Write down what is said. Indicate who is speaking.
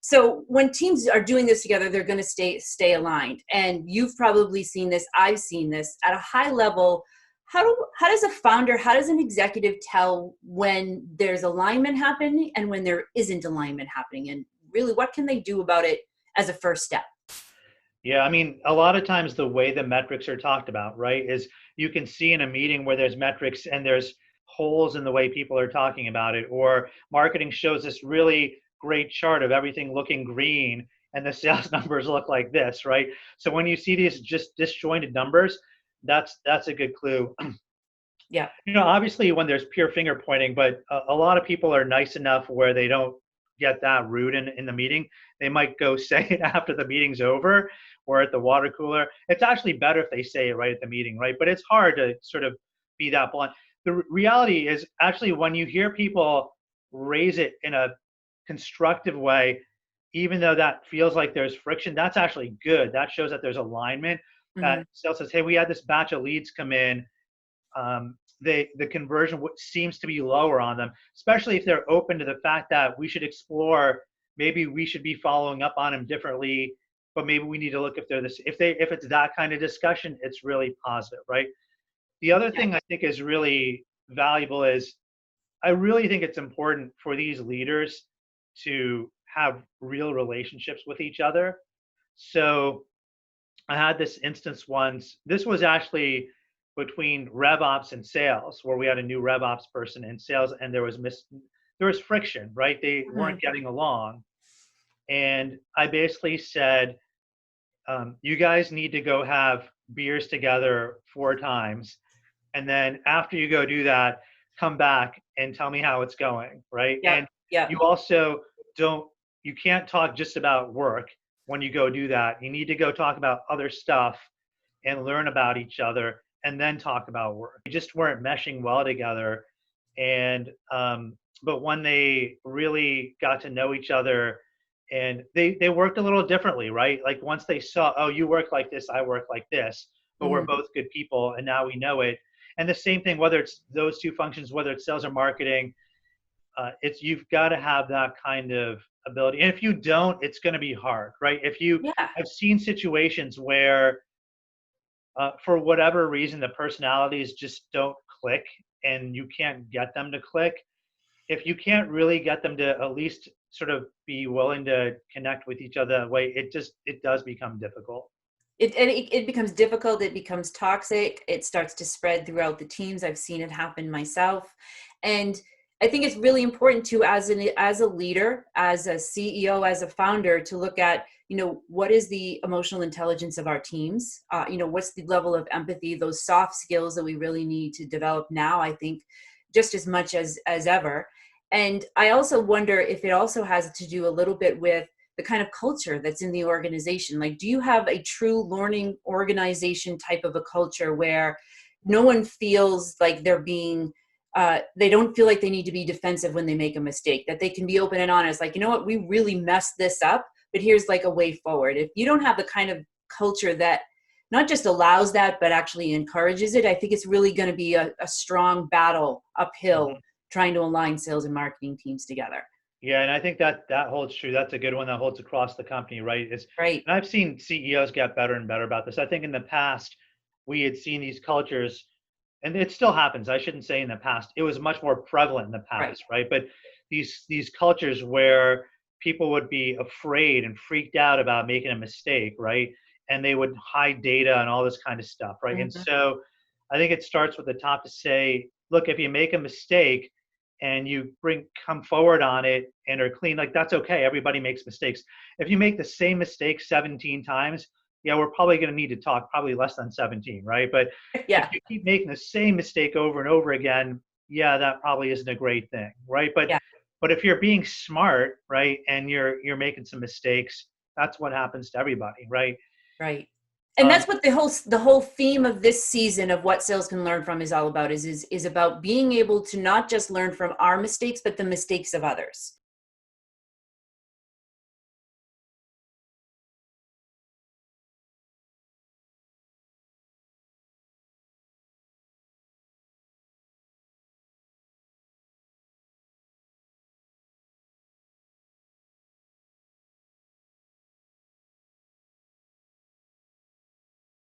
Speaker 1: So when teams are doing this together, they're going to stay aligned. And you've probably seen this. I've seen this at a high level. How does a founder, how does an executive tell when there's alignment happening and when there isn't alignment happening? And really, what can they do about it as a first step?
Speaker 2: Yeah, I mean, a lot of times the way the metrics are talked about, right, is you can see in a meeting where there's metrics and there's holes in the way people are talking about it, or marketing shows this really great chart of everything looking green and the sales numbers look like this, right? So when you see these just disjointed numbers, that's a good clue.
Speaker 1: Yeah.
Speaker 2: Obviously when there's pure finger pointing, but a lot of people are nice enough where they don't get that rude in the meeting. They might go say it after the meeting's over or at the water cooler. It's actually better if they say it right at the meeting, right? But it's hard to sort of be that blunt. The reality is actually when you hear people raise it in a constructive way, even though that feels like there's friction, that's actually good. That shows that there's alignment. That sales says, hey, we had this batch of leads come in. The conversion seems to be lower on them, especially if they're open to the fact that we should explore, maybe we should be following up on them differently, but maybe we need to look if they're this, if it's that kind of discussion, it's really positive, right? The other thing I think is really valuable is I really think it's important for these leaders to have real relationships with each other. So I had this instance once. This was actually between RevOps and sales, where we had a new RevOps person in sales, and there was friction, right? They weren't getting along, and I basically said, "You guys need to go have beers together 4 times, and then after you go do that, come back and tell me how it's going, right?
Speaker 1: Yeah.
Speaker 2: And
Speaker 1: Yeah.
Speaker 2: you also you can't talk just about work when you go do that. You need to go talk about other stuff and learn about each other and then talk about work." We just weren't meshing well together. And but when they really got to know each other, and they worked a little differently, right? Like once they saw, oh, you work like this, I work like this, but we're both good people, and now we know it. And the same thing, whether it's those two functions, whether it's sales or marketing, you've got to have that kind of ability. And if you don't, it's going to be hard, right? I've seen situations where for whatever reason, the personalities just don't click and you can't get them to click. If you can't really get them to at least sort of be willing to connect with each other that way, it does become difficult.
Speaker 1: It becomes difficult. It becomes toxic. It starts to spread throughout the teams. I've seen it happen myself. And I think it's really important to, as a leader, as a CEO, as a founder, to look at, what is the emotional intelligence of our teams? What's the level of empathy, those soft skills that we really need to develop now, I think, just as much as ever. And I also wonder if it also has to do a little bit with the kind of culture that's in the organization. Like, do you have a true learning organization type of a culture where no one feels like they're being they don't feel like they need to be defensive when they make a mistake, that they can be open and honest, like, you know what, we really messed this up, but here's like a way forward. If you don't have the kind of culture that not just allows that, but actually encourages it, I think it's really going to be a strong battle uphill trying to align sales and marketing teams together.
Speaker 2: Yeah, and I think that holds true. That's a good one that holds across the company, right?
Speaker 1: Right.
Speaker 2: And I've seen CEOs get better and better about this. I think in the past, we had seen these cultures, and it still happens. I shouldn't say in the past. It was much more prevalent in the past, right? But these cultures where people would be afraid and freaked out about making a mistake, right? And they would hide data and all this kind of stuff, right? And so I think it starts with the top to say, look, if you make a mistake and you come forward on it and are clean, like that's okay. Everybody makes mistakes. If you make the same mistake 17 times, yeah, we're probably going to need to talk, probably less than 17, right? But if you keep making the same mistake over and over again, yeah, that probably isn't a great thing, right? But if you're being smart, right, and you're making some mistakes, that's what happens to everybody, right?
Speaker 1: Right. And that's what the whole theme of this season of What Sales Can Learn From is all about, is about being able to not just learn from our mistakes, but the mistakes of others.